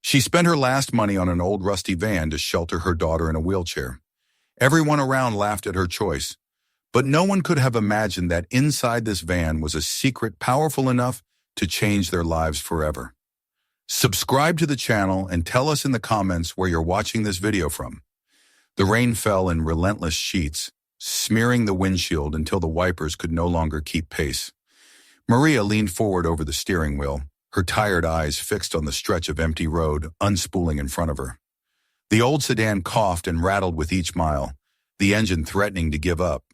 She spent her last money on an old rusty van to shelter her daughter in a wheelchair. Everyone around laughed at her choice, but no one could have imagined that inside this van was a secret powerful enough to change their lives forever. Subscribe to the channel and tell us in the comments where you're watching this video from. The rain fell in relentless sheets, smearing the windshield until the wipers could no longer keep pace. Maria leaned forward over the steering wheel, her tired eyes fixed on the stretch of empty road unspooling in front of her. The old sedan coughed and rattled with each mile, the engine threatening to give up.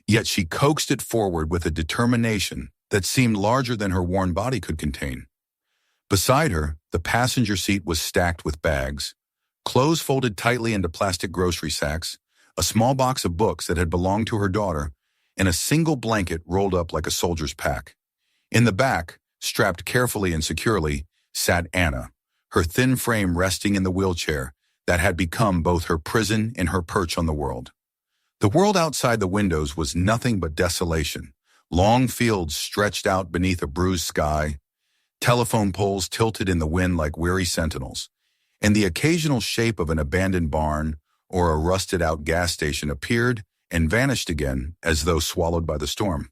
Yet she coaxed it forward with a determination that seemed larger than her worn body could contain. Beside her, the passenger seat was stacked with bags, clothes folded tightly into plastic grocery sacks, a small box of books that had belonged to her daughter, and a single blanket rolled up like a soldier's pack. In the back, strapped carefully and securely, sat Anna, her thin frame resting in the wheelchair that had become both her prison and her perch on the world. The world outside the windows was nothing but desolation. Long fields stretched out beneath a bruised sky, telephone poles tilted in the wind like weary sentinels, and the occasional shape of an abandoned barn or a rusted-out gas station appeared and vanished again as though swallowed by the storm.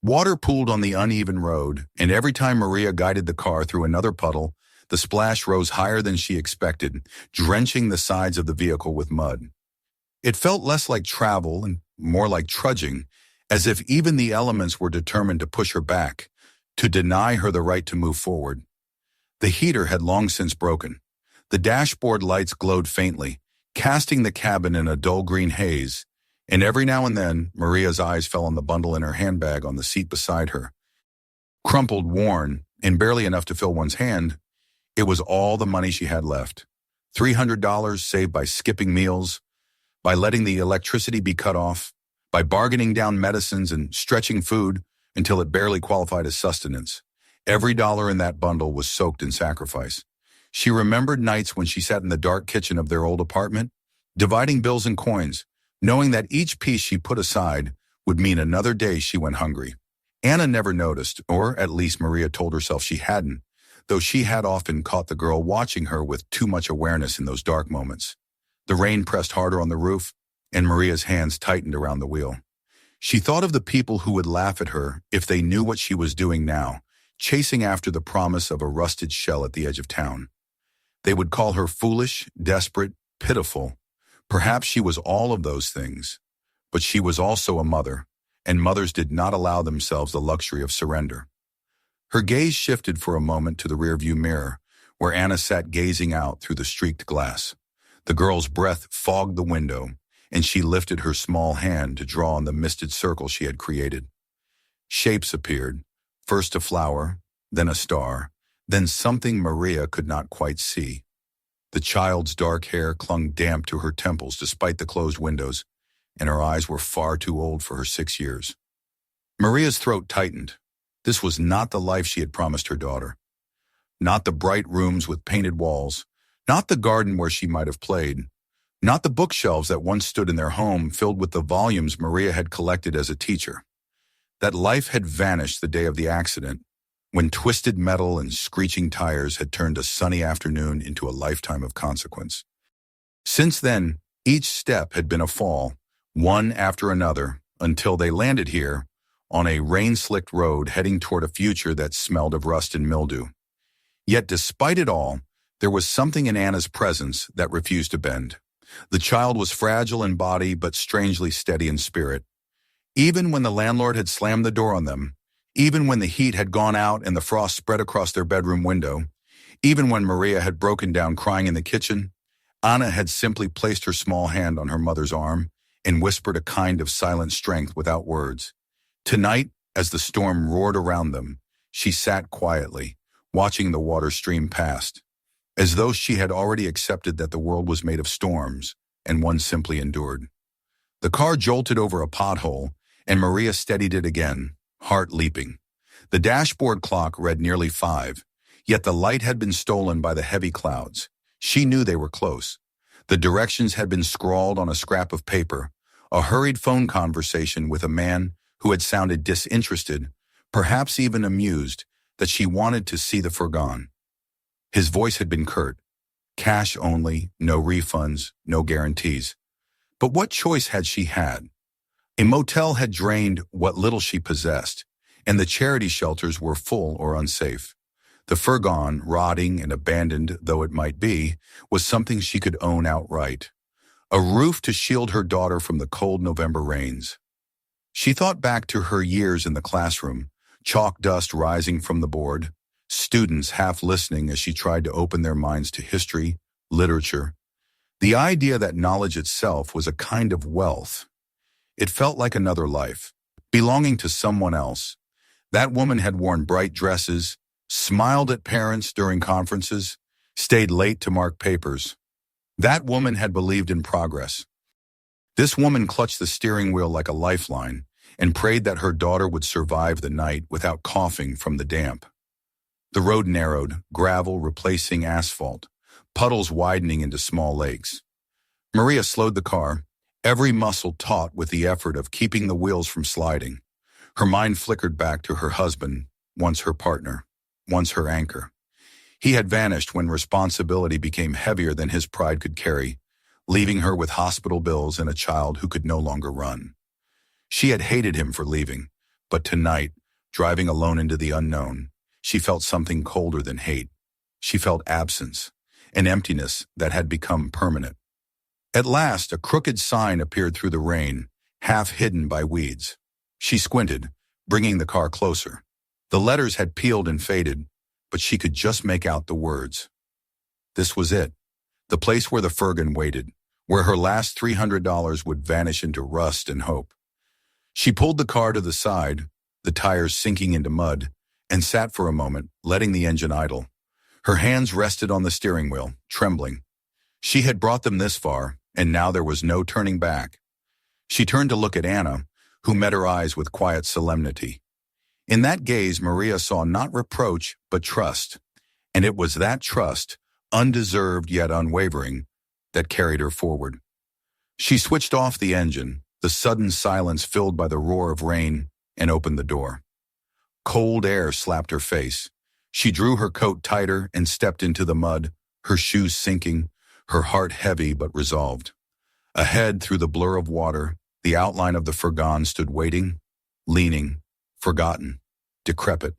Water pooled on the uneven road, and every time Maria guided the car through another puddle, the splash rose higher than she expected, drenching the sides of the vehicle with mud. It felt less like travel and more like trudging, as if even the elements were determined to push her back, to deny her the right to move forward. The heater had long since broken. The dashboard lights glowed faintly, casting the cabin in a dull green haze, and every now and then, Maria's eyes fell on the bundle in her handbag on the seat beside her. Crumpled, worn, and barely enough to fill one's hand, it was all the money she had left. $300 saved by skipping meals, by letting the electricity be cut off, by bargaining down medicines and stretching food until it barely qualified as sustenance. Every dollar in that bundle was soaked in sacrifice. She remembered nights when she sat in the dark kitchen of their old apartment, dividing bills and coins, knowing that each piece she put aside would mean another day she went hungry. Anna never noticed, or at least Maria told herself she hadn't, though she had often caught the girl watching her with too much awareness in those dark moments. The rain pressed harder on the roof, and Maria's hands tightened around the wheel. She thought of the people who would laugh at her if they knew what she was doing now, chasing after the promise of a rusted shell at the edge of town. They would call her foolish, desperate, pitiful. Perhaps she was all of those things, but she was also a mother, and mothers did not allow themselves the luxury of surrender. Her gaze shifted for a moment to the rearview mirror, where Anna sat gazing out through the streaked glass. The girl's breath fogged the window, and she lifted her small hand to draw on the misted circle she had created. Shapes appeared, first a flower, then a star, then something Maria could not quite see. The child's dark hair clung damp to her temples despite the closed windows, and her eyes were far too old for her 6 years. Maria's throat tightened. This was not the life she had promised her daughter. Not the bright rooms with painted walls, not the garden where she might have played, not the bookshelves that once stood in their home filled with the volumes Maria had collected as a teacher. That life had vanished the day of the accident, when twisted metal and screeching tires had turned a sunny afternoon into a lifetime of consequence. Since then, each step had been a fall, one after another, until they landed here, on a rain-slicked road heading toward a future that smelled of rust and mildew. Yet despite it all, there was something in Anna's presence that refused to bend. The child was fragile in body but strangely steady in spirit. Even when the landlord had slammed the door on them, even when the heat had gone out and the frost spread across their bedroom window, even when Maria had broken down crying in the kitchen, Anna had simply placed her small hand on her mother's arm and whispered a kind of silent strength without words. Tonight, as the storm roared around them, she sat quietly, watching the water stream past, as though she had already accepted that the world was made of storms, and one simply endured. The car jolted over a pothole, and Maria steadied it again, heart leaping. The dashboard clock read nearly 5, yet the light had been stolen by the heavy clouds. She knew they were close. The directions had been scrawled on a scrap of paper, a hurried phone conversation with a man who had sounded disinterested, perhaps even amused, that she wanted to see the foregone. His voice had been curt, Cash only, no refunds, no guarantees. But what choice had she had? A motel had drained what little she possessed, and the charity shelters were full or unsafe. The furgon, rotting and abandoned though it might be, was something she could own outright. A roof to shield her daughter from the cold November rains. She thought back to her years in the classroom, chalk dust rising from the board, students half listening as she tried to open their minds to history, literature. The idea that knowledge itself was a kind of wealth. It felt like another life, belonging to someone else. That woman had worn bright dresses, smiled at parents during conferences, stayed late to mark papers. That woman had believed in progress. This woman clutched the steering wheel like a lifeline and prayed that her daughter would survive the night without coughing from the damp. The road narrowed, gravel replacing asphalt, puddles widening into small lakes. Maria slowed the car, every muscle taut with the effort of keeping the wheels from sliding. Her mind flickered back to her husband, once her partner, once her anchor. He had vanished when responsibility became heavier than his pride could carry, leaving her with hospital bills and a child who could no longer run. She had hated him for leaving, but tonight, driving alone into the unknown, she felt something colder than hate. She felt absence, an emptiness that had become permanent. At last, a crooked sign appeared through the rain, half hidden by weeds. She squinted, bringing the car closer. The letters had peeled and faded, but she could just make out the words. This was it, the place where the Furgon waited, where her last $300 would vanish into rust and hope. She pulled the car to the side, the tires sinking into mud, and sat for a moment, letting the engine idle. Her hands rested on the steering wheel, trembling. She had brought them this far, and now there was no turning back. She turned to look at Anna, who met her eyes with quiet solemnity. In that gaze, Maria saw not reproach, but trust. And it was that trust, undeserved yet unwavering, that carried her forward. She switched off the engine, the sudden silence filled by the roar of rain, and opened the door. Cold air slapped her face. She drew her coat tighter and stepped into the mud, her shoes sinking, her heart heavy but resolved. Ahead, through the blur of water, the outline of the Furgon stood waiting, leaning, forgotten, decrepit.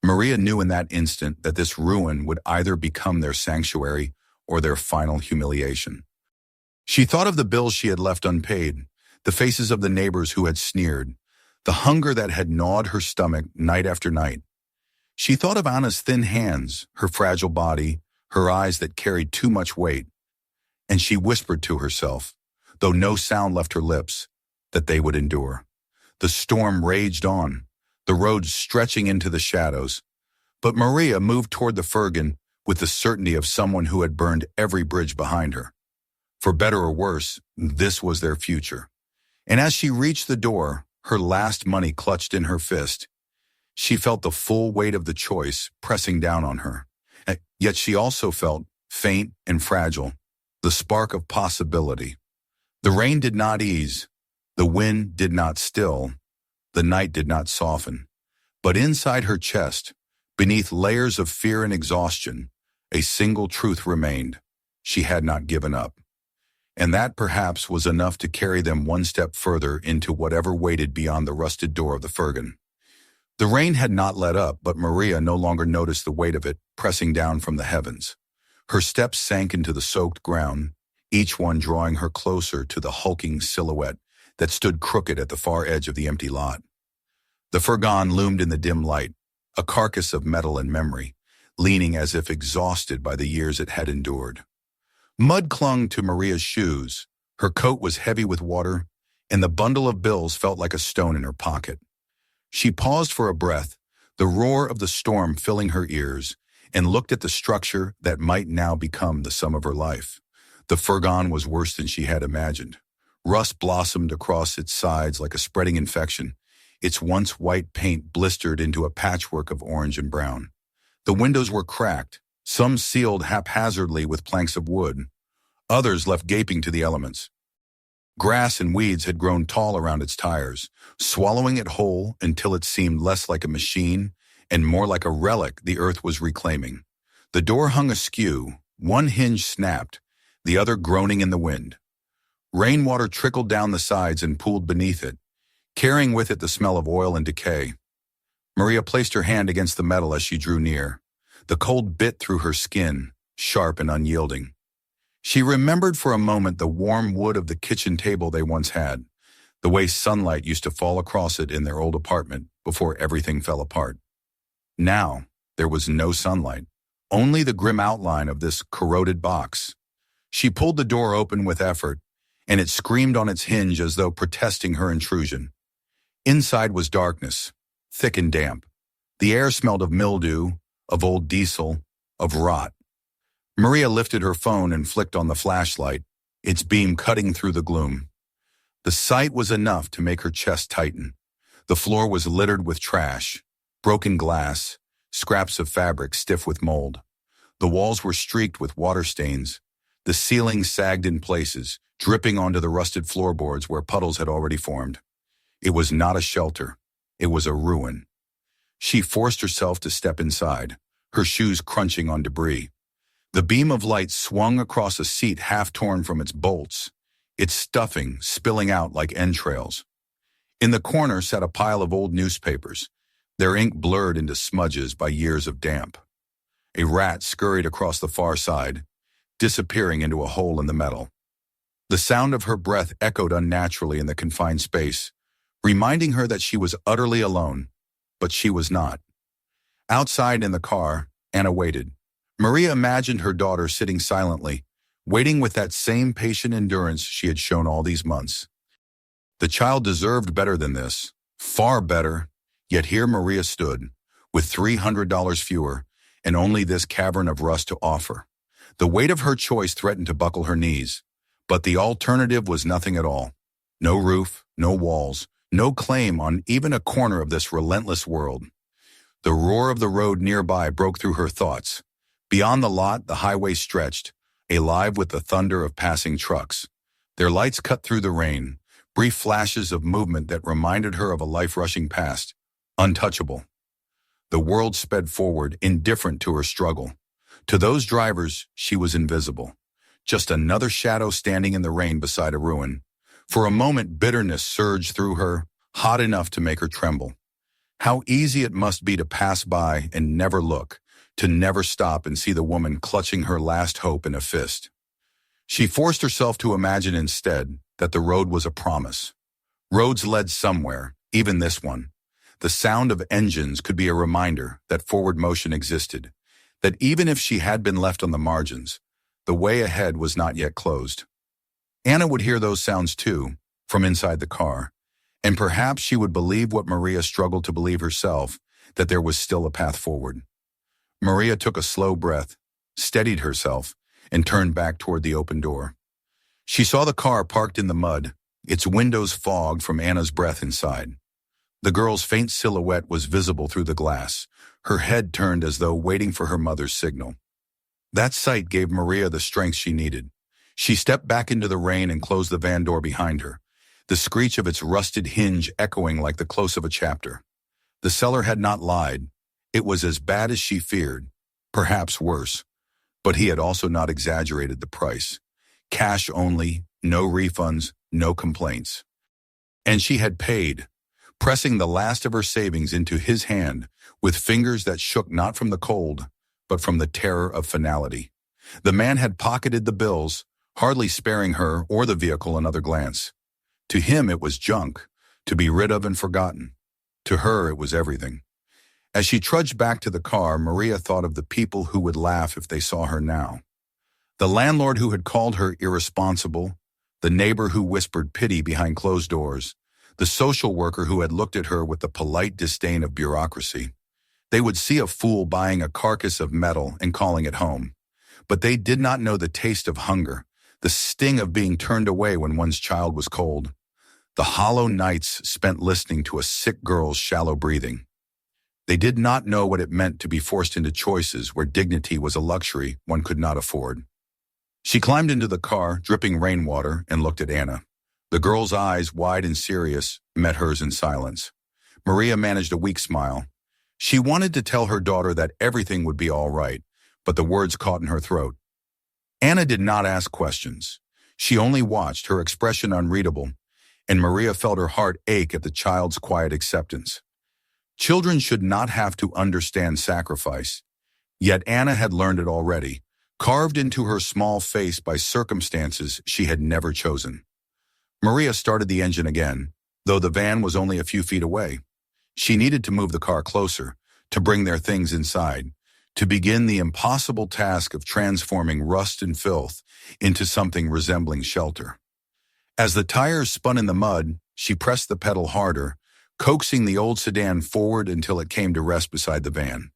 Maria knew in that instant that this ruin would either become their sanctuary or their final humiliation. She thought of the bills she had left unpaid, the faces of the neighbors who had sneered, the hunger that had gnawed her stomach night after night. She thought of Anna's thin hands, her fragile body, her eyes that carried too much weight, and she whispered to herself, though no sound left her lips, that they would endure. The storm raged on, the road stretching into the shadows, but Maria moved toward the Furgon with the certainty of someone who had burned every bridge behind her. For better or worse, this was their future. And as she reached the door, her last money clutched in her fist, she felt the full weight of the choice pressing down on her. Yet she also felt, faint and fragile, the spark of possibility. The rain did not ease, the wind did not still, the night did not soften. But inside her chest, beneath layers of fear and exhaustion, a single truth remained. She had not given up. And that perhaps was enough to carry them one step further into whatever waited beyond the rusted door of the Furgon. The rain had not let up, but Maria no longer noticed the weight of it pressing down from the heavens. Her steps sank into the soaked ground, each one drawing her closer to the hulking silhouette that stood crooked at the far edge of the empty lot. The Furgon loomed in the dim light, a carcass of metal and memory, leaning as if exhausted by the years it had endured. Mud clung to Maria's shoes, her coat was heavy with water, and the bundle of bills felt like a stone in her pocket. She paused for a breath, the roar of the storm filling her ears, and looked at the structure that might now become the sum of her life. The Furgon was worse than she had imagined. Rust blossomed across its sides like a spreading infection, its once white paint blistered into a patchwork of orange and brown. The windows were cracked, some sealed haphazardly with planks of wood, others left gaping to the elements. Grass and weeds had grown tall around its tires, swallowing it whole until it seemed less like a machine and more like a relic the earth was reclaiming. The door hung askew, one hinge snapped, the other groaning in the wind. Rainwater trickled down the sides and pooled beneath it, carrying with it the smell of oil and decay. Maria placed her hand against the metal as she drew near. The cold bit through her skin, sharp and unyielding. She remembered for a moment the warm wood of the kitchen table they once had, the way sunlight used to fall across it in their old apartment before everything fell apart. Now, there was no sunlight, only the grim outline of this corroded box. She pulled the door open with effort, and it screamed on its hinge as though protesting her intrusion. Inside was darkness, thick and damp. The air smelled of mildew, of old diesel, of rot. Maria lifted her phone and flicked on the flashlight, its beam cutting through the gloom. The sight was enough to make her chest tighten. The floor was littered with trash, broken glass, scraps of fabric stiff with mold. The walls were streaked with water stains. The ceiling sagged in places, dripping onto the rusted floorboards where puddles had already formed. It was not a shelter. It was a ruin. She forced herself to step inside, her shoes crunching on debris. The beam of light swung across a seat half torn from its bolts, its stuffing spilling out like entrails. In the corner sat a pile of old newspapers, their ink blurred into smudges by years of damp. A rat scurried across the far side, disappearing into a hole in the metal. The sound of her breath echoed unnaturally in the confined space, reminding her that she was utterly alone, but she was not. Outside in the car, Anna waited. Maria imagined her daughter sitting silently, waiting with that same patient endurance she had shown all these months. The child deserved better than this, far better, yet here Maria stood, with $300 fewer, and only this cavern of rust to offer. The weight of her choice threatened to buckle her knees, but the alternative was nothing at all. No roof, no walls, no claim on even a corner of this relentless world. The roar of the road nearby broke through her thoughts. Beyond the lot, the highway stretched, alive with the thunder of passing trucks. Their lights cut through the rain, brief flashes of movement that reminded her of a life rushing past, untouchable. The world sped forward, indifferent to her struggle. To those drivers, she was invisible. Just another shadow standing in the rain beside a ruin. For a moment, bitterness surged through her, hot enough to make her tremble. How easy it must be to pass by and never look, to never stop and see the woman clutching her last hope in a fist. She forced herself to imagine instead that the road was a promise. Roads led somewhere, even this one. The sound of engines could be a reminder that forward motion existed, that even if she had been left on the margins, the way ahead was not yet closed. Anna would hear those sounds too, from inside the car, and perhaps she would believe what Maria struggled to believe herself, that there was still a path forward. Maria took a slow breath, steadied herself, and turned back toward the open door. She saw the car parked in the mud, its windows fogged from Anna's breath inside. The girl's faint silhouette was visible through the glass, her head turned as though waiting for her mother's signal. That sight gave Maria the strength she needed. She stepped back into the rain and closed the van door behind her, the screech of its rusted hinge echoing like the close of a chapter. The seller had not lied. It was as bad as she feared, perhaps worse, but he had also not exaggerated the price. Cash only, no refunds, no complaints. And she had paid, pressing the last of her savings into his hand with fingers that shook not from the cold, but from the terror of finality. The man had pocketed the bills, hardly sparing her or the vehicle another glance. To him it was junk, to be rid of and forgotten. To her it was everything. As she trudged back to the car, Maria thought of the people who would laugh if they saw her now. The landlord who had called her irresponsible, the neighbor who whispered pity behind closed doors, the social worker who had looked at her with the polite disdain of bureaucracy. They would see a fool buying a carcass of metal and calling it home. But they did not know the taste of hunger, the sting of being turned away when one's child was cold, the hollow nights spent listening to a sick girl's shallow breathing. They did not know what it meant to be forced into choices where dignity was a luxury one could not afford. She climbed into the car, dripping rainwater, and looked at Anna. The girl's eyes, wide and serious, met hers in silence. Maria managed a weak smile. She wanted to tell her daughter that everything would be all right, but the words caught in her throat. Anna did not ask questions. She only watched, her expression unreadable, and Maria felt her heart ache at the child's quiet acceptance. Children should not have to understand sacrifice, yet Anna had learned it already, carved into her small face by circumstances she had never chosen. Maria started the engine again, though the van was only a few feet away. She needed to move the car closer, to bring their things inside, to begin the impossible task of transforming rust and filth into something resembling shelter. As the tires spun in the mud, she pressed the pedal harder, coaxing the old sedan forward until it came to rest beside the van.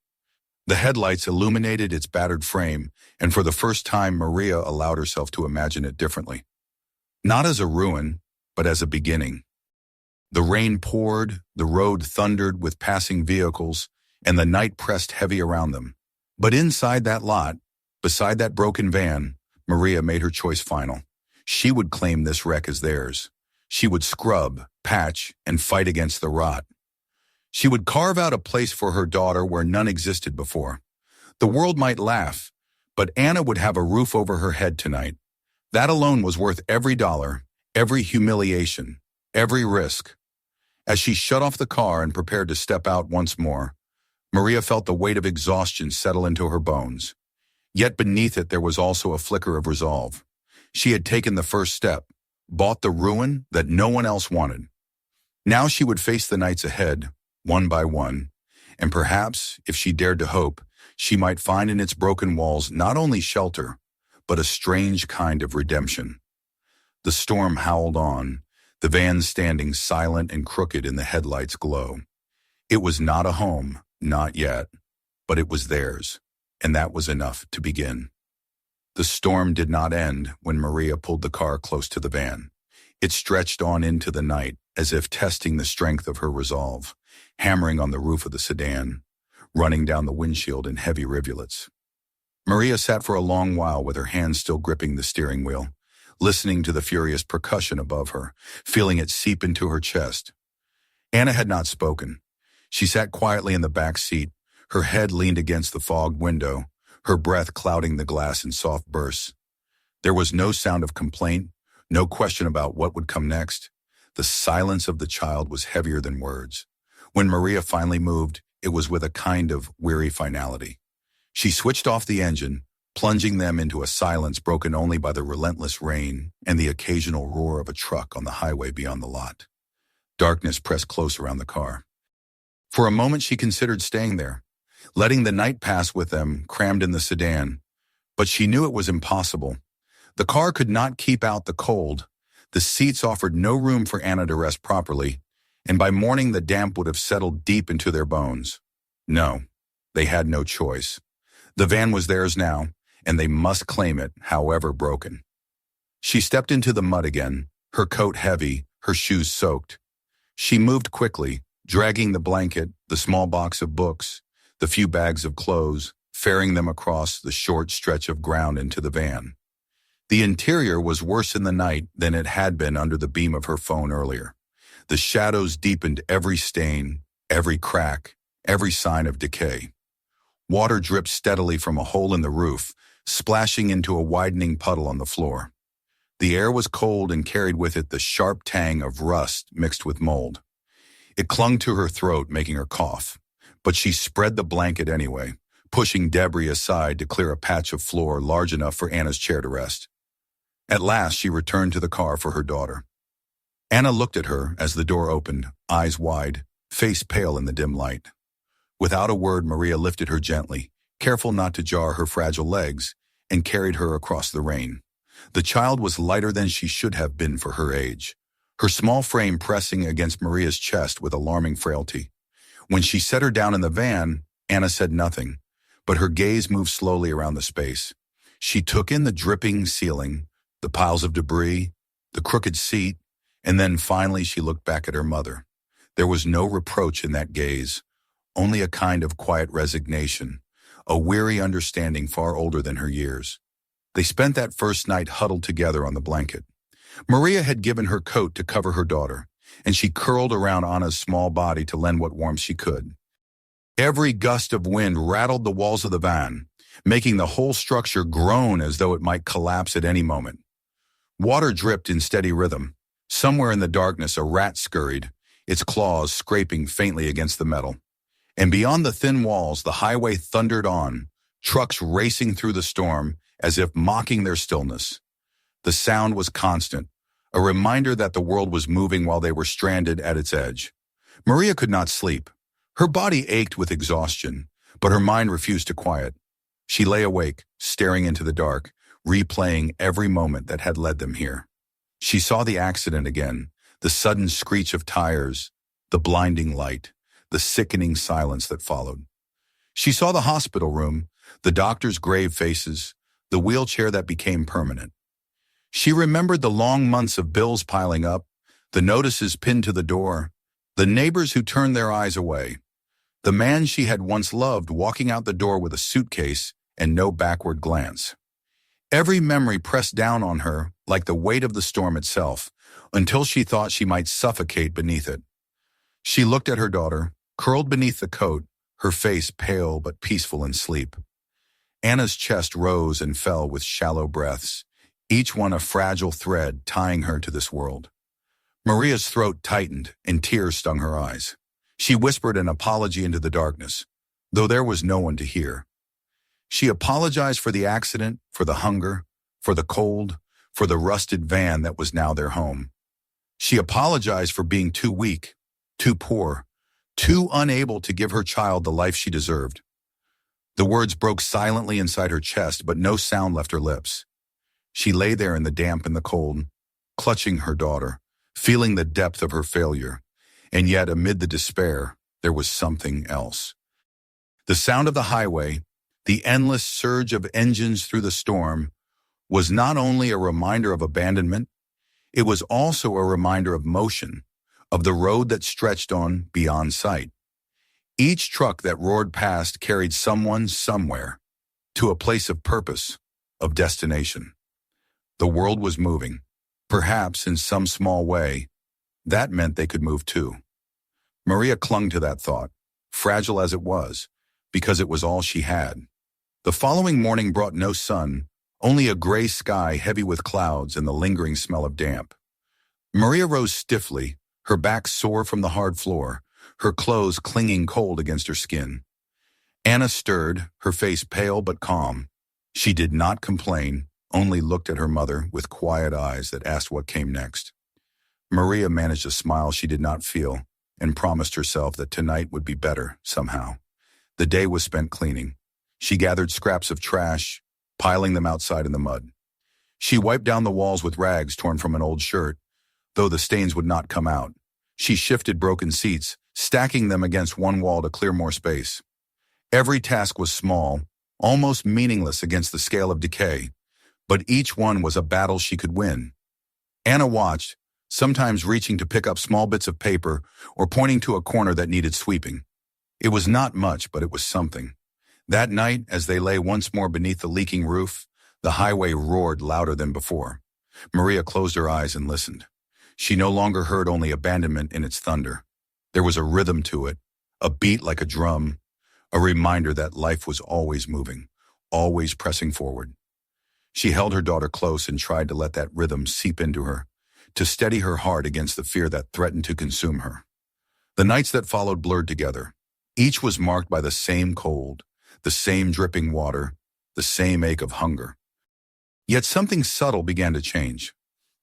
The headlights illuminated its battered frame, and for the first time Maria allowed herself to imagine it differently. Not as a ruin, but as a beginning. The rain poured, the road thundered with passing vehicles, and the night pressed heavy around them. But inside that lot, beside that broken van, Maria made her choice final. She would claim this wreck as theirs. She would scrub, patch, and fight against the rot. She would carve out a place for her daughter where none existed before. The world might laugh, but Anna would have a roof over her head tonight. That alone was worth every dollar, every humiliation, every risk. As she shut off the car and prepared to step out once more, Maria felt the weight of exhaustion settle into her bones. Yet beneath it there was also a flicker of resolve. She had taken the first step, bought the ruin that no one else wanted. Now she would face the nights ahead, one by one, and perhaps, if she dared to hope, she might find in its broken walls not only shelter, but a strange kind of redemption. The storm howled on, the van standing silent and crooked in the headlights' glow. It was not a home, not yet, but it was theirs, and that was enough to begin. The storm did not end when Maria pulled the car close to the van. It stretched on into the night, as if testing the strength of her resolve, hammering on the roof of the sedan, running down the windshield in heavy rivulets. Maria sat for a long while with her hands still gripping the steering wheel, listening to the furious percussion above her, feeling it seep into her chest. Anna had not spoken. She sat quietly in the back seat, her head leaned against the fogged window, her breath clouding the glass in soft bursts. There was no sound of complaint, no question about what would come next. The silence of the child was heavier than words. When Maria finally moved, it was with a kind of weary finality. She switched off the engine, plunging them into a silence broken only by the relentless rain and the occasional roar of a truck on the highway beyond the lot. Darkness pressed close around the car. For a moment she considered staying there, letting the night pass with them crammed in the sedan, but she knew it was impossible. The car could not keep out the cold. The seats offered no room for Anna to rest properly, and by morning the damp would have settled deep into their bones. No, they had no choice. The van was theirs now, and they must claim it, however broken. She stepped into the mud again, her coat heavy, her shoes soaked. She moved quickly, dragging the blanket, the small box of books, the few bags of clothes, ferrying them across the short stretch of ground into the van. The interior was worse in the night than it had been under the beam of her phone earlier. The shadows deepened every stain, every crack, every sign of decay. Water dripped steadily from a hole in the roof, splashing into a widening puddle on the floor. The air was cold and carried with it the sharp tang of rust mixed with mold. It clung to her throat, making her cough, but she spread the blanket anyway, pushing debris aside to clear a patch of floor large enough for Anna's chair to rest. At last, she returned to the car for her daughter. Anna looked at her as the door opened, eyes wide, face pale in the dim light. Without a word, Maria lifted her gently, careful not to jar her fragile legs, and carried her across the rain. The child was lighter than she should have been for her age, her small frame pressing against Maria's chest with alarming frailty. When she set her down in the van, Anna said nothing, but her gaze moved slowly around the space. She took in the dripping ceiling, the piles of debris, the crooked seat, and then finally she looked back at her mother. There was no reproach in that gaze, only a kind of quiet resignation, a weary understanding far older than her years. They spent that first night huddled together on the blanket. Maria had given her coat to cover her daughter, and she curled around Anna's small body to lend what warmth she could. Every gust of wind rattled the walls of the van, making the whole structure groan as though it might collapse at any moment. Water dripped in steady rhythm. Somewhere in the darkness, a rat scurried, its claws scraping faintly against the metal. And beyond the thin walls, the highway thundered on, trucks racing through the storm as if mocking their stillness. The sound was constant, a reminder that the world was moving while they were stranded at its edge. Maria could not sleep. Her body ached with exhaustion, but her mind refused to quiet. She lay awake, staring into the dark, replaying every moment that had led them here. She saw the accident again, the sudden screech of tires, the blinding light, the sickening silence that followed. She saw the hospital room, the doctors' grave faces, the wheelchair that became permanent. She remembered the long months of bills piling up, the notices pinned to the door, the neighbors who turned their eyes away, the man she had once loved walking out the door with a suitcase and no backward glance. Every memory pressed down on her like the weight of the storm itself, until she thought she might suffocate beneath it. She looked at her daughter, curled beneath the coat, her face pale but peaceful in sleep. Anna's chest rose and fell with shallow breaths, each one a fragile thread tying her to this world. Maria's throat tightened and tears stung her eyes. She whispered an apology into the darkness, though there was no one to hear. She apologized for the accident, for the hunger, for the cold, for the rusted van that was now their home. She apologized for being too weak, too poor, too unable to give her child the life she deserved. The words broke silently inside her chest, but no sound left her lips. She lay there in the damp and the cold, clutching her daughter, feeling the depth of her failure. And yet, amid the despair, there was something else. The sound of the highway, the endless surge of engines through the storm, was not only a reminder of abandonment, it was also a reminder of motion, of the road that stretched on beyond sight. Each truck that roared past carried someone somewhere, to a place of purpose, of destination. The world was moving. Perhaps in some small way, that meant they could move too. Maria clung to that thought, fragile as it was, because it was all she had. The following morning brought no sun, only a gray sky heavy with clouds and the lingering smell of damp. Maria rose stiffly, her back sore from the hard floor, her clothes clinging cold against her skin. Anna stirred, her face pale but calm. She did not complain, only looked at her mother with quiet eyes that asked what came next. Maria managed a smile she did not feel and promised herself that tonight would be better somehow. The day was spent cleaning. She gathered scraps of trash, piling them outside in the mud. She wiped down the walls with rags torn from an old shirt, though the stains would not come out. She shifted broken seats, stacking them against one wall to clear more space. Every task was small, almost meaningless against the scale of decay, but each one was a battle she could win. Anna watched, sometimes reaching to pick up small bits of paper or pointing to a corner that needed sweeping. It was not much, but it was something. That night, as they lay once more beneath the leaking roof, the highway roared louder than before. Maria closed her eyes and listened. She no longer heard only abandonment in its thunder. There was a rhythm to it, a beat like a drum, a reminder that life was always moving, always pressing forward. She held her daughter close and tried to let that rhythm seep into her, to steady her heart against the fear that threatened to consume her. The nights that followed blurred together. Each was marked by the same cold, the same dripping water, the same ache of hunger. Yet something subtle began to change.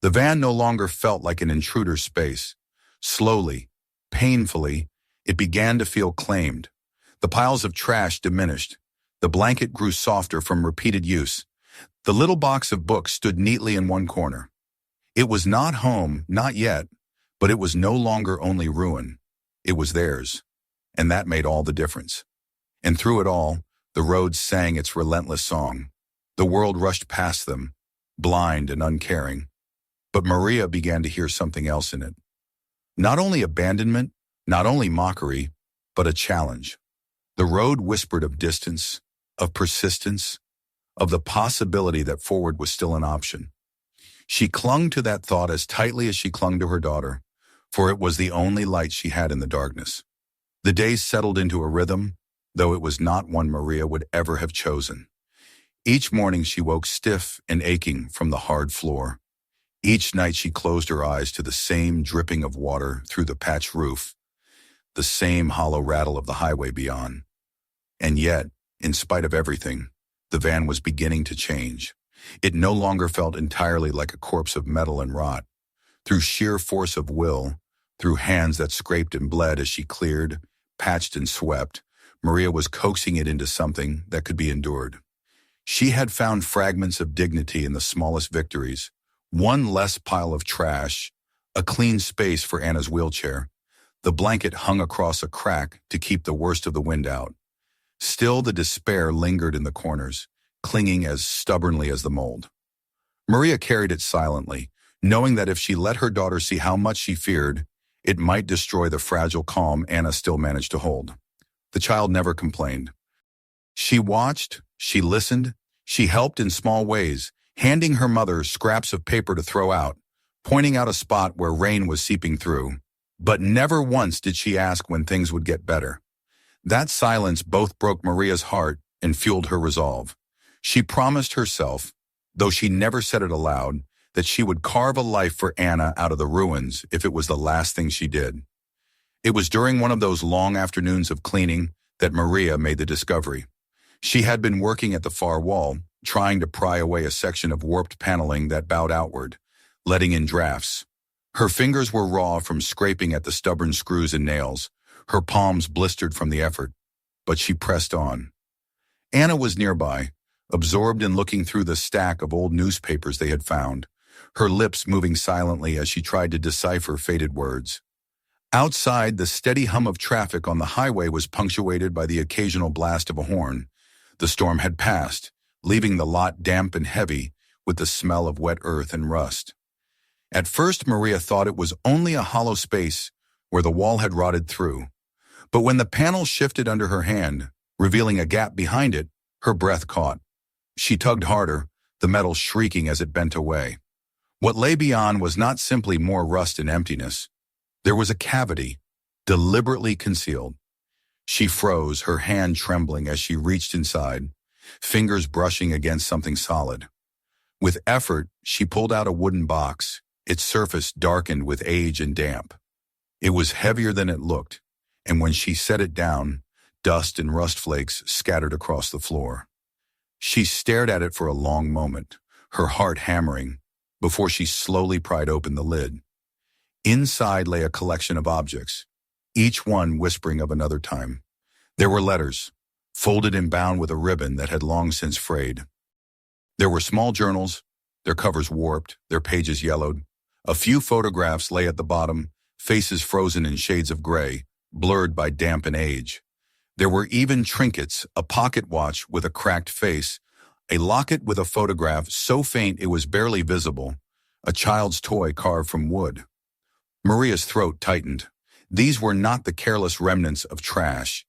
The van no longer felt like an intruder's space. Slowly, painfully, it began to feel claimed. The piles of trash diminished. The blanket grew softer from repeated use. The little box of books stood neatly in one corner. It was not home, not yet, but it was no longer only ruin. It was theirs, and that made all the difference. And through it all, the road sang its relentless song. The world rushed past them, blind and uncaring. But Maria began to hear something else in it. Not only abandonment, not only mockery, but a challenge. The road whispered of distance, of persistence, of the possibility that forward was still an option. She clung to that thought as tightly as she clung to her daughter, for it was the only light she had in the darkness. The days settled into a rhythm, though it was not one Maria would ever have chosen. Each morning she woke stiff and aching from the hard floor. Each night she closed her eyes to the same dripping of water through the patched roof, the same hollow rattle of the highway beyond. And yet, in spite of everything, the van was beginning to change. It no longer felt entirely like a corpse of metal and rot. Through sheer force of will, through hands that scraped and bled as she cleared, patched and swept, Maria was coaxing it into something that could be endured. She had found fragments of dignity in the smallest victories, one less pile of trash, a clean space for Anna's wheelchair. The blanket hung across a crack to keep the worst of the wind out. Still, the despair lingered in the corners, clinging as stubbornly as the mold. Maria carried it silently, knowing that if she let her daughter see how much she feared, it might destroy the fragile calm Anna still managed to hold. The child never complained. She watched, she listened, she helped in small ways, handing her mother scraps of paper to throw out, pointing out a spot where rain was seeping through. But never once did she ask when things would get better. That silence both broke Maria's heart and fueled her resolve. She promised herself, though she never said it aloud, that she would carve a life for Anna out of the ruins if it was the last thing she did. It was during one of those long afternoons of cleaning that Maria made the discovery. She had been working at the far wall, trying to pry away a section of warped paneling that bowed outward, letting in drafts. Her fingers were raw from scraping at the stubborn screws and nails, her palms blistered from the effort, but she pressed on. Anna was nearby, absorbed in looking through the stack of old newspapers they had found, her lips moving silently as she tried to decipher faded words. Outside, the steady hum of traffic on the highway was punctuated by the occasional blast of a horn. The storm had passed, leaving the lot damp and heavy with the smell of wet earth and rust. At first, Maria thought it was only a hollow space where the wall had rotted through. But when the panel shifted under her hand, revealing a gap behind it, her breath caught. She tugged harder, the metal shrieking as it bent away. What lay beyond was not simply more rust and emptiness. There was a cavity, deliberately concealed. She froze, her hand trembling as she reached inside, fingers brushing against something solid. With effort, she pulled out a wooden box, its surface darkened with age and damp. It was heavier than it looked, and when she set it down, dust and rust flakes scattered across the floor. She stared at it for a long moment, her heart hammering, before she slowly pried open the lid. Inside lay a collection of objects, each one whispering of another time. There were letters, folded and bound with a ribbon that had long since frayed. There were small journals, their covers warped, their pages yellowed. A few photographs lay at the bottom, faces frozen in shades of gray, blurred by damp and age. There were even trinkets, a pocket watch with a cracked face, a locket with a photograph so faint it was barely visible, a child's toy carved from wood. Maria's throat tightened. These were not the careless remnants of trash.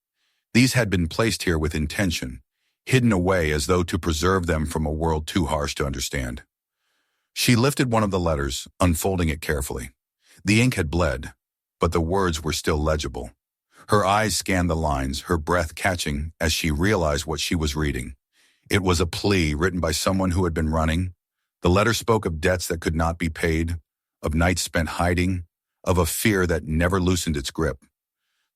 These had been placed here with intention, hidden away as though to preserve them from a world too harsh to understand. She lifted one of the letters, unfolding it carefully. The ink had bled, but the words were still legible. Her eyes scanned the lines, her breath catching as she realized what she was reading. It was a plea written by someone who had been running. The letter spoke of debts that could not be paid, of nights spent hiding, of a fear that never loosened its grip.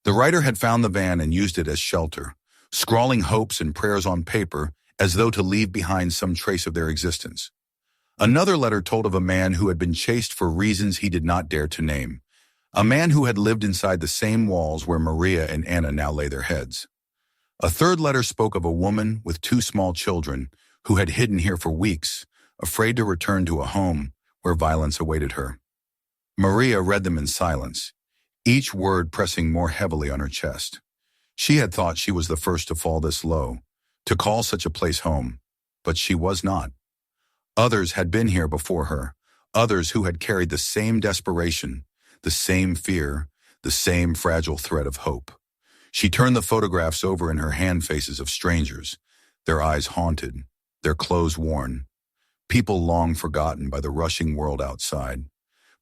The writer had found the van and used it as shelter, scrawling hopes and prayers on paper as though to leave behind some trace of their existence. Another letter told of a man who had been chased for reasons he did not dare to name, a man who had lived inside the same walls where Maria and Anna now lay their heads. A third letter spoke of a woman with 2 small children who had hidden here for weeks, afraid to return to a home where violence awaited her. Maria read them in silence, each word pressing more heavily on her chest. She had thought she was the first to fall this low, to call such a place home, but she was not. Others had been here before her, others who had carried the same desperation, the same fear, the same fragile thread of hope. She turned the photographs over in her hand faces of strangers, their eyes haunted, their clothes worn, people long forgotten by the rushing world outside,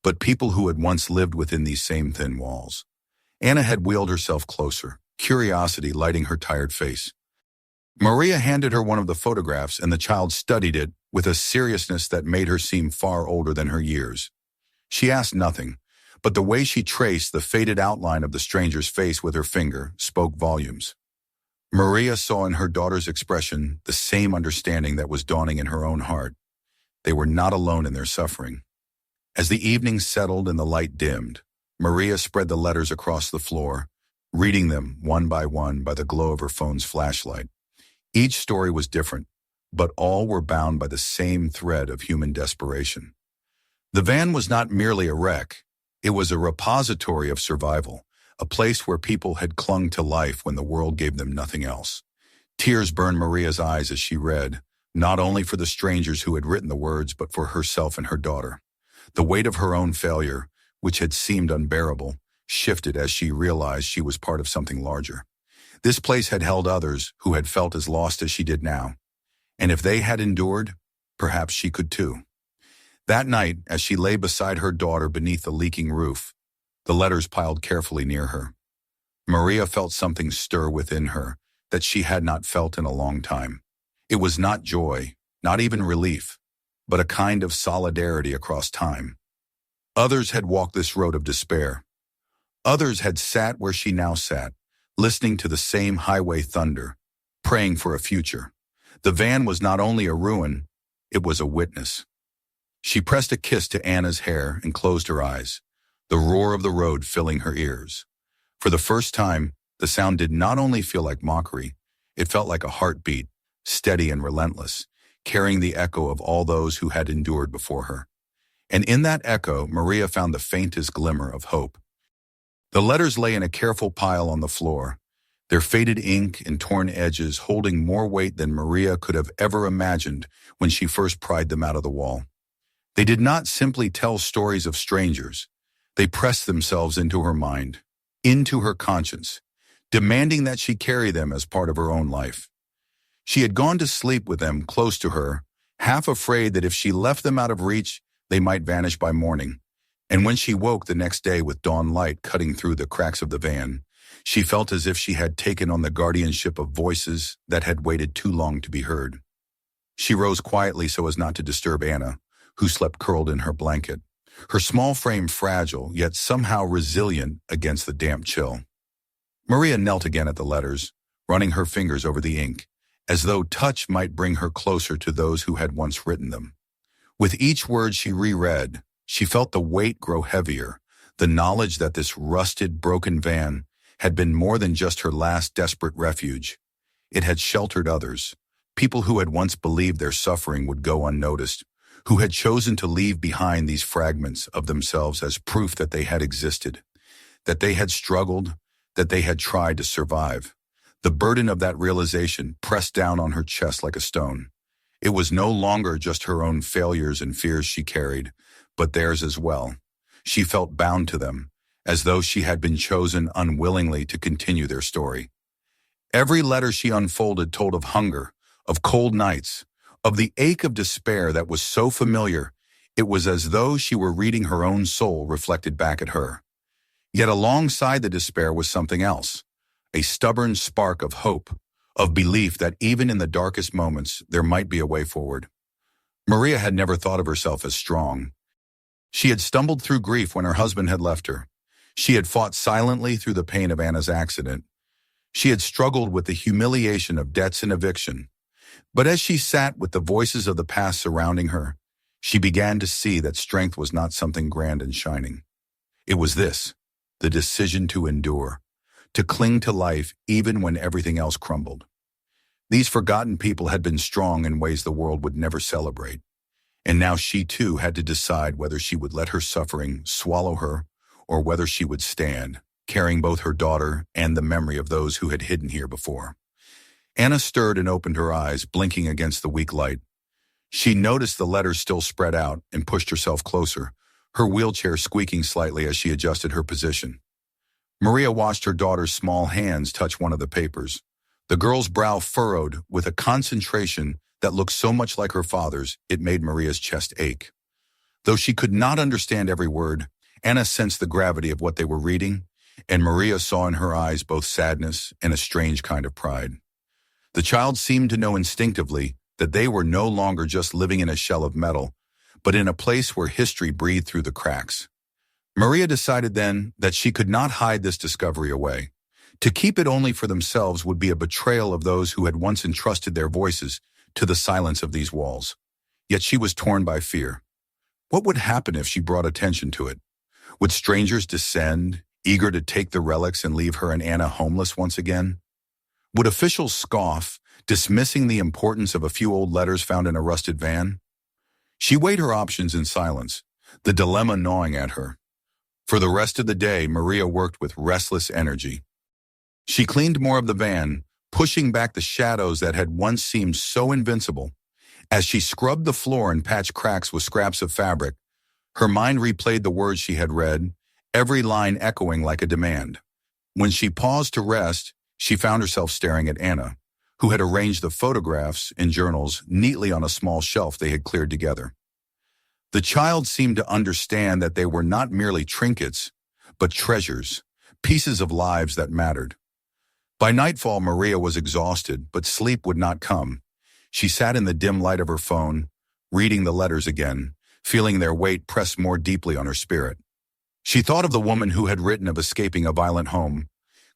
but people who had once lived within these same thin walls. Anna had wheeled herself closer, curiosity lighting her tired face. Maria handed her one of the photographs, and the child studied it with a seriousness that made her seem far older than her years. She asked nothing, but the way she traced the faded outline of the stranger's face with her finger spoke volumes. Maria saw in her daughter's expression the same understanding that was dawning in her own heart. They were not alone in their suffering. As the evening settled and the light dimmed, Maria spread the letters across the floor, reading them one by the glow of her phone's flashlight. Each story was different, but all were bound by the same thread of human desperation. The van was not merely a wreck. It was a repository of survival, a place where people had clung to life when the world gave them nothing else. Tears burned Maria's eyes as she read, not only for the strangers who had written the words, but for herself and her daughter. The weight of her own failure, which had seemed unbearable, shifted as she realized she was part of something larger. This place had held others who had felt as lost as she did now. And if they had endured, perhaps she could too. That night, as she lay beside her daughter beneath the leaking roof, the letters piled carefully near her, Maria felt something stir within her that she had not felt in a long time. It was not joy, not even relief, but a kind of solidarity across time. Others had walked this road of despair. Others had sat where she now sat, listening to the same highway thunder, praying for a future. The van was not only a ruin, it was a witness. She pressed a kiss to Anna's hair and closed her eyes, the roar of the road filling her ears. For the first time, the sound did not only feel like mockery, it felt like a heartbeat, steady and relentless, carrying the echo of all those who had endured before her. And in that echo, Maria found the faintest glimmer of hope. The letters lay in a careful pile on the floor, their faded ink and torn edges holding more weight than Maria could have ever imagined when she first pried them out of the wall. They did not simply tell stories of strangers. They pressed themselves into her mind, into her conscience, demanding that she carry them as part of her own life. She had gone to sleep with them close to her, half afraid that if she left them out of reach, they might vanish by morning. And when she woke the next day with dawn light cutting through the cracks of the van, she felt as if she had taken on the guardianship of voices that had waited too long to be heard. She rose quietly so as not to disturb Anna, who slept curled in her blanket, her small frame fragile yet somehow resilient against the damp chill. Maria knelt again at the letters, running her fingers over the ink, as though touch might bring her closer to those who had once written them. With each word she reread, she felt the weight grow heavier, the knowledge that this rusted, broken van had been more than just her last desperate refuge. It had sheltered others, people who had once believed their suffering would go unnoticed, who had chosen to leave behind these fragments of themselves as proof that they had existed, that they had struggled, that they had tried to survive. The burden of that realization pressed down on her chest like a stone. It was no longer just her own failures and fears she carried, but theirs as well. She felt bound to them, as though she had been chosen unwillingly to continue their story. Every letter she unfolded told of hunger, of cold nights, of the ache of despair that was so familiar, it was as though she were reading her own soul reflected back at her. Yet alongside the despair was something else, a stubborn spark of hope, of belief that even in the darkest moments there might be a way forward. Maria had never thought of herself as strong. She had stumbled through grief when her husband had left her. She had fought silently through the pain of Anna's accident. She had struggled with the humiliation of debts and eviction. But as she sat with the voices of the past surrounding her, she began to see that strength was not something grand and shining. It was this, the decision to endure, to cling to life even when everything else crumbled. These forgotten people had been strong in ways the world would never celebrate. And now she too had to decide whether she would let her suffering swallow her or whether she would stand, carrying both her daughter and the memory of those who had hidden here before. Anna stirred and opened her eyes, blinking against the weak light. She noticed the letters still spread out and pushed herself closer, her wheelchair squeaking slightly as she adjusted her position. Maria watched her daughter's small hands touch one of the papers. The girl's brow furrowed with a concentration that looked so much like her father's, it made Maria's chest ache. Though she could not understand every word, Anna sensed the gravity of what they were reading, and Maria saw in her eyes both sadness and a strange kind of pride. The child seemed to know instinctively that they were no longer just living in a shell of metal, but in a place where history breathed through the cracks. Maria decided then that she could not hide this discovery away. To keep it only for themselves would be a betrayal of those who had once entrusted their voices to the silence of these walls. Yet she was torn by fear. What would happen if she brought attention to it? Would strangers descend, eager to take the relics and leave her and Anna homeless once again? Would officials scoff, dismissing the importance of a few old letters found in a rusted van? She weighed her options in silence, the dilemma gnawing at her. For the rest of the day, Maria worked with restless energy. She cleaned more of the van, pushing back the shadows that had once seemed so invincible. As she scrubbed the floor and patched cracks with scraps of fabric, her mind replayed the words she had read, every line echoing like a demand. When she paused to rest, she found herself staring at Anna, who had arranged the photographs and journals neatly on a small shelf they had cleared together. The child seemed to understand that they were not merely trinkets, but treasures, pieces of lives that mattered. By nightfall, Maria was exhausted, but sleep would not come. She sat in the dim light of her phone, reading the letters again, feeling their weight press more deeply on her spirit. She thought of the woman who had written of escaping a violent home,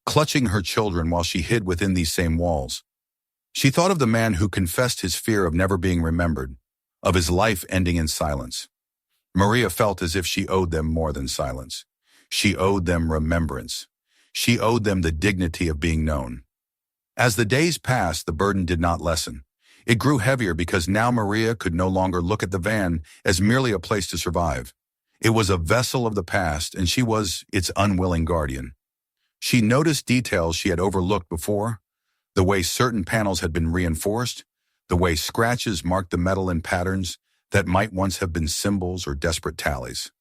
clutching her children while she hid within these same walls. She thought of the man who confessed his fear of never being remembered, of his life ending in silence. Maria felt as if she owed them more than silence. She owed them remembrance. She owed them the dignity of being known. As the days passed, the burden did not lessen. It grew heavier because now Maria could no longer look at the van as merely a place to survive. It was a vessel of the past, and she was its unwilling guardian. She noticed details she had overlooked before, the way certain panels had been reinforced, the way scratches marked the metal in patterns that might once have been symbols or desperate tallies.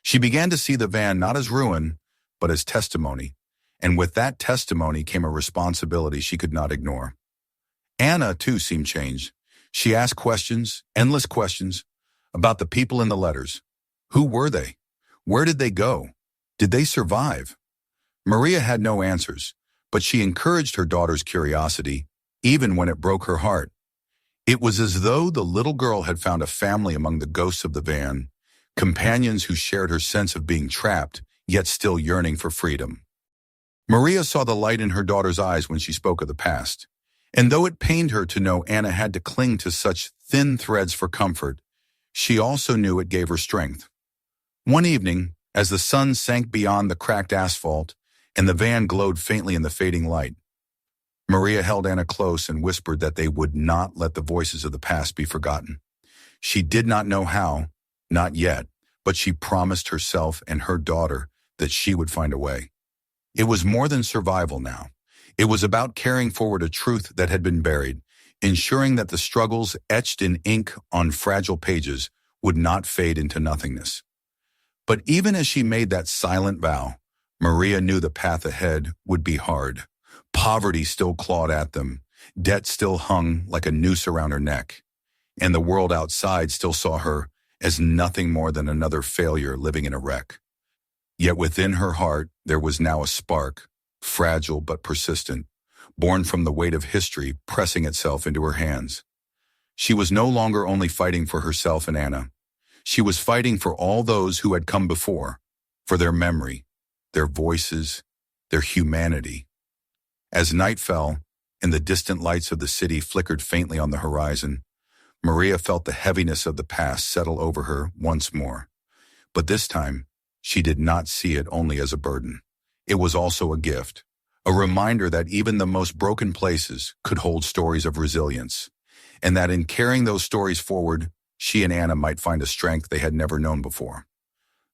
She began to see the van not as ruin, but as testimony, and with that testimony came a responsibility she could not ignore. Anna, too, seemed changed. She asked questions, endless questions, about the people in the letters. Who were they? Where did they go? Did they survive? Maria had no answers, but she encouraged her daughter's curiosity, even when it broke her heart. It was as though the little girl had found a family among the ghosts of the van, companions who shared her sense of being trapped, yet still yearning for freedom. Maria saw the light in her daughter's eyes when she spoke of the past, and though it pained her to know Anna had to cling to such thin threads for comfort, she also knew it gave her strength. One evening, as the sun sank beyond the cracked asphalt and the van glowed faintly in the fading light, Maria held Anna close and whispered that they would not let the voices of the past be forgotten. She did not know how, not yet, but she promised herself and her daughter that she would find a way. It was more than survival now. It was about carrying forward a truth that had been buried, ensuring that the struggles etched in ink on fragile pages would not fade into nothingness. But even as she made that silent vow, Maria knew the path ahead would be hard. Poverty still clawed at them, debt still hung like a noose around her neck, and the world outside still saw her as nothing more than another failure living in a wreck. Yet within her heart there was now a spark, fragile but persistent, born from the weight of history pressing itself into her hands. She was no longer only fighting for herself and Anna. She was fighting for all those who had come before, for their memory, their voices, their humanity. As night fell, and the distant lights of the city flickered faintly on the horizon, Maria felt the heaviness of the past settle over her once more. But this time, she did not see it only as a burden. It was also a gift, a reminder that even the most broken places could hold stories of resilience, and that in carrying those stories forward, she and Anna might find a strength they had never known before.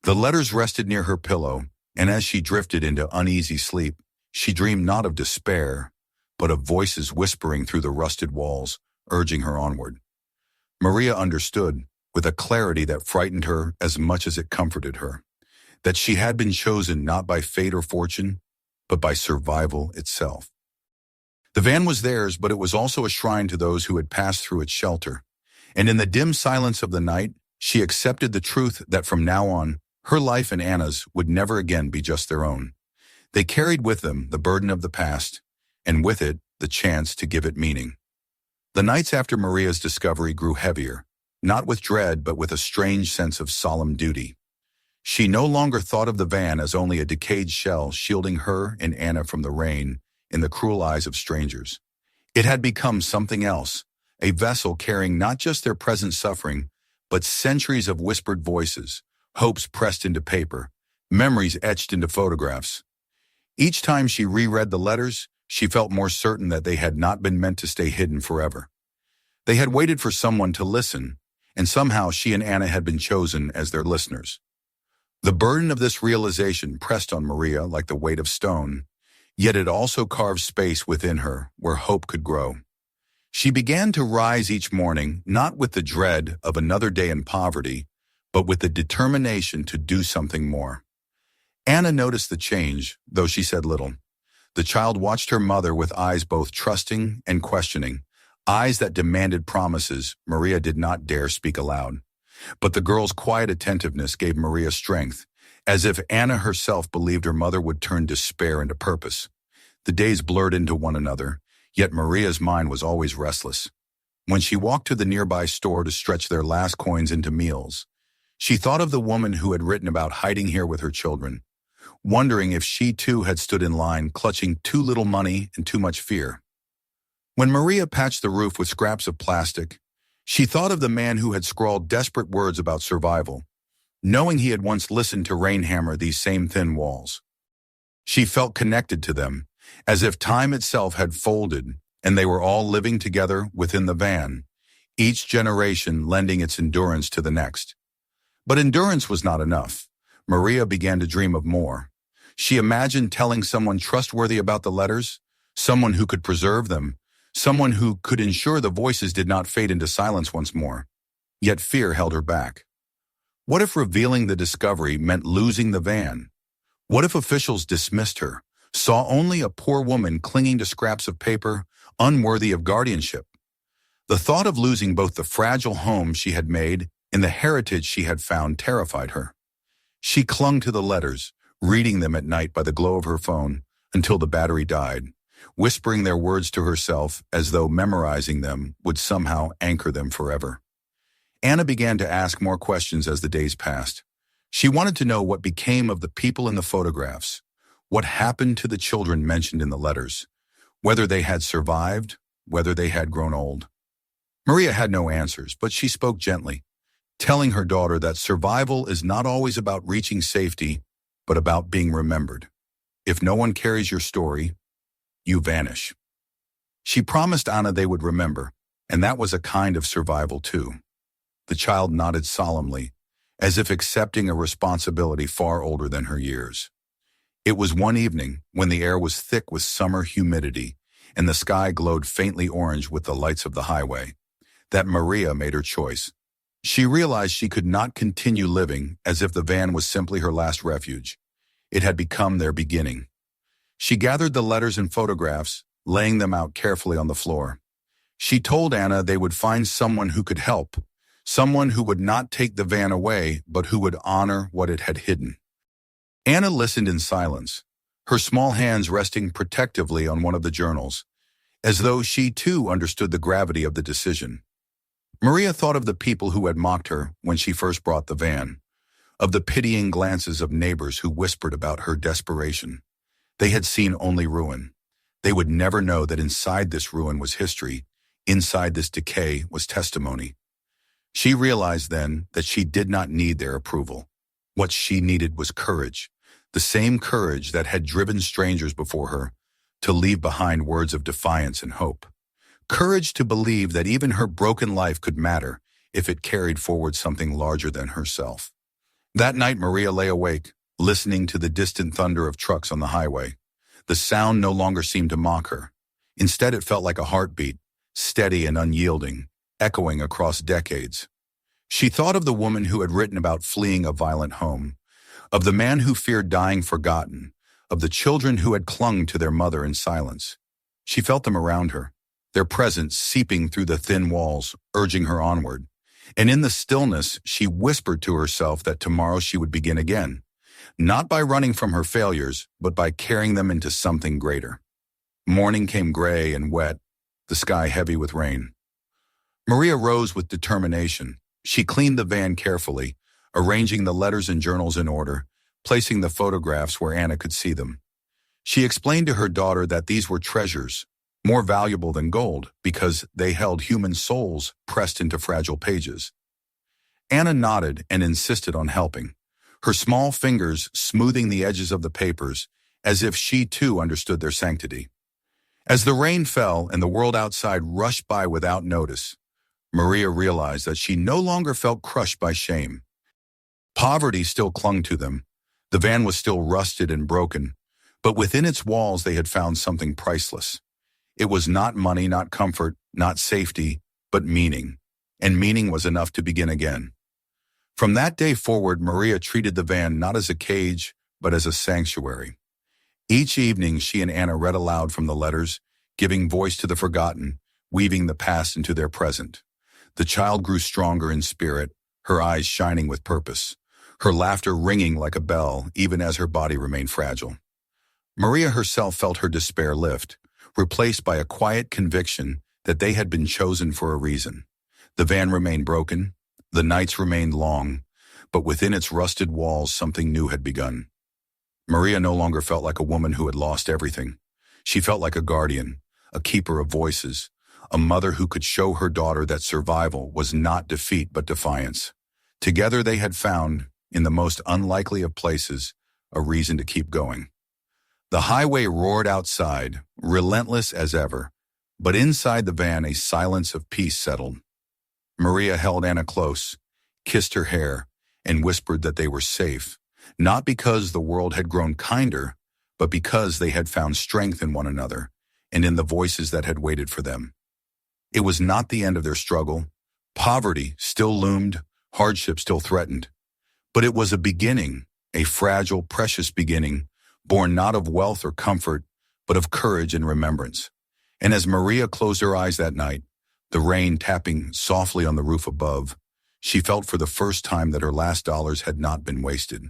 The letters rested near her pillow, and as she drifted into uneasy sleep, she dreamed not of despair, but of voices whispering through the rusted walls, urging her onward. Maria understood, with a clarity that frightened her as much as it comforted her, that she had been chosen not by fate or fortune, but by survival itself. The van was theirs, but it was also a shrine to those who had passed through its shelter, and in the dim silence of the night, she accepted the truth that from now on, her life and Anna's would never again be just their own. They carried with them the burden of the past, and with it, the chance to give it meaning. The nights after Maria's discovery grew heavier, not with dread but with a strange sense of solemn duty. She no longer thought of the van as only a decayed shell shielding her and Anna from the rain in the cruel eyes of strangers. It had become something else, a vessel carrying not just their present suffering, but centuries of whispered voices, hopes pressed into paper, memories etched into photographs. Each time she reread the letters, she felt more certain that they had not been meant to stay hidden forever. They had waited for someone to listen, and somehow she and Anna had been chosen as their listeners. The burden of this realization pressed on Maria like the weight of stone, yet it also carved space within her where hope could grow. She began to rise each morning not with the dread of another day in poverty, but with the determination to do something more. Anna noticed the change, though she said little. The child watched her mother with eyes both trusting and questioning, eyes that demanded promises Maria did not dare speak aloud. But the girl's quiet attentiveness gave Maria strength, as if Anna herself believed her mother would turn despair into purpose. The days blurred into one another, yet Maria's mind was always restless. When she walked to the nearby store to stretch their last coins into meals, she thought of the woman who had written about hiding here with her children, wondering if she too had stood in line, clutching too little money and too much fear. When Maria patched the roof with scraps of plastic, she thought of the man who had scrawled desperate words about survival, knowing he had once listened to rain hammer these same thin walls. She felt connected to them, as if time itself had folded and they were all living together within the van, each generation lending its endurance to the next. But endurance was not enough. Maria began to dream of more. She imagined telling someone trustworthy about the letters, someone who could preserve them, someone who could ensure the voices did not fade into silence once more. Yet fear held her back. What if revealing the discovery meant losing the van? What if officials dismissed her, saw only a poor woman clinging to scraps of paper, unworthy of guardianship? The thought of losing both the fragile home she had made and the heritage she had found terrified her. She clung to the letters, reading them at night by the glow of her phone until the battery died, whispering their words to herself as though memorizing them would somehow anchor them forever. Anna began to ask more questions as the days passed. She wanted to know what became of the people in the photographs, what happened to the children mentioned in the letters, whether they had survived, whether they had grown old. Maria had no answers, but she spoke gently, telling her daughter that survival is not always about reaching safety, but about being remembered. If no one carries your story, you vanish. She promised Anna they would remember, and that was a kind of survival too. The child nodded solemnly, as if accepting a responsibility far older than her years. It was one evening when the air was thick with summer humidity and the sky glowed faintly orange with the lights of the highway, that Maria made her choice. She realized she could not continue living as if the van was simply her last refuge. It had become their beginning. She gathered the letters and photographs, laying them out carefully on the floor. She told Anna they would find someone who could help, someone who would not take the van away, but who would honor what it had hidden. Anna listened in silence, her small hands resting protectively on one of the journals, as though she too understood the gravity of the decision. Maria thought of the people who had mocked her when she first brought the van, of the pitying glances of neighbors who whispered about her desperation. They had seen only ruin. They would never know that inside this ruin was history, inside this decay was testimony. She realized then that she did not need their approval. What she needed was courage, the same courage that had driven strangers before her to leave behind words of defiance and hope. Courage to believe that even her broken life could matter if it carried forward something larger than herself. That night, Maria lay awake, listening to the distant thunder of trucks on the highway. The sound no longer seemed to mock her. Instead, it felt like a heartbeat, steady and unyielding, echoing across decades. She thought of the woman who had written about fleeing a violent home, of the man who feared dying forgotten, of the children who had clung to their mother in silence. She felt them around her, their presence seeping through the thin walls, urging her onward. And in the stillness, she whispered to herself that tomorrow she would begin again, not by running from her failures, but by carrying them into something greater. Morning came gray and wet, the sky heavy with rain. Maria rose with determination. She cleaned the van carefully, arranging the letters and journals in order, placing the photographs where Anna could see them. She explained to her daughter that these were treasures, more valuable than gold, because they held human souls pressed into fragile pages. Anna nodded and insisted on helping, her small fingers smoothing the edges of the papers as if she too understood their sanctity. As the rain fell and the world outside rushed by without notice, Maria realized that she no longer felt crushed by shame. Poverty still clung to them. The van was still rusted and broken, but within its walls they had found something priceless. It was not money, not comfort, not safety, but meaning. And meaning was enough to begin again. From that day forward, Maria treated the van not as a cage, but as a sanctuary. Each evening, she and Anna read aloud from the letters, giving voice to the forgotten, weaving the past into their present. The child grew stronger in spirit, her eyes shining with purpose, her laughter ringing like a bell, even as her body remained fragile. Maria herself felt her despair lift, replaced by a quiet conviction that they had been chosen for a reason. The van remained broken, the nights remained long, but within its rusted walls something new had begun. Maria no longer felt like a woman who had lost everything. She felt like a guardian, a keeper of voices, a mother who could show her daughter that survival was not defeat but defiance. Together they had found, in the most unlikely of places, a reason to keep going. The highway roared outside, relentless as ever, but inside the van a silence of peace settled. Maria held Anna close, kissed her hair, and whispered that they were safe, not because the world had grown kinder, but because they had found strength in one another and in the voices that had waited for them. It was not the end of their struggle. Poverty still loomed, hardship still threatened. But it was a beginning, a fragile, precious beginning, born not of wealth or comfort, but of courage and remembrance. And as Maria closed her eyes that night, the rain tapping softly on the roof above, she felt for the first time that her last dollars had not been wasted.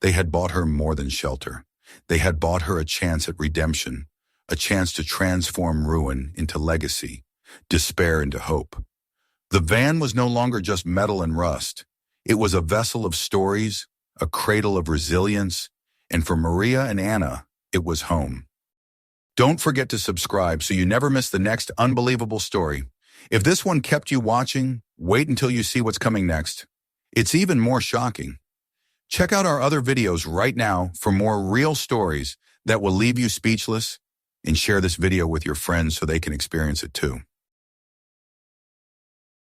They had bought her more than shelter. They had bought her a chance at redemption, a chance to transform ruin into legacy, despair into hope. The van was no longer just metal and rust. It was a vessel of stories, a cradle of resilience, and for Maria and Anna, it was home. Don't forget to subscribe so you never miss the next unbelievable story. If this one kept you watching, wait until you see what's coming next. It's even more shocking. Check out our other videos right now for more real stories that will leave you speechless, and share this video with your friends so they can experience it too.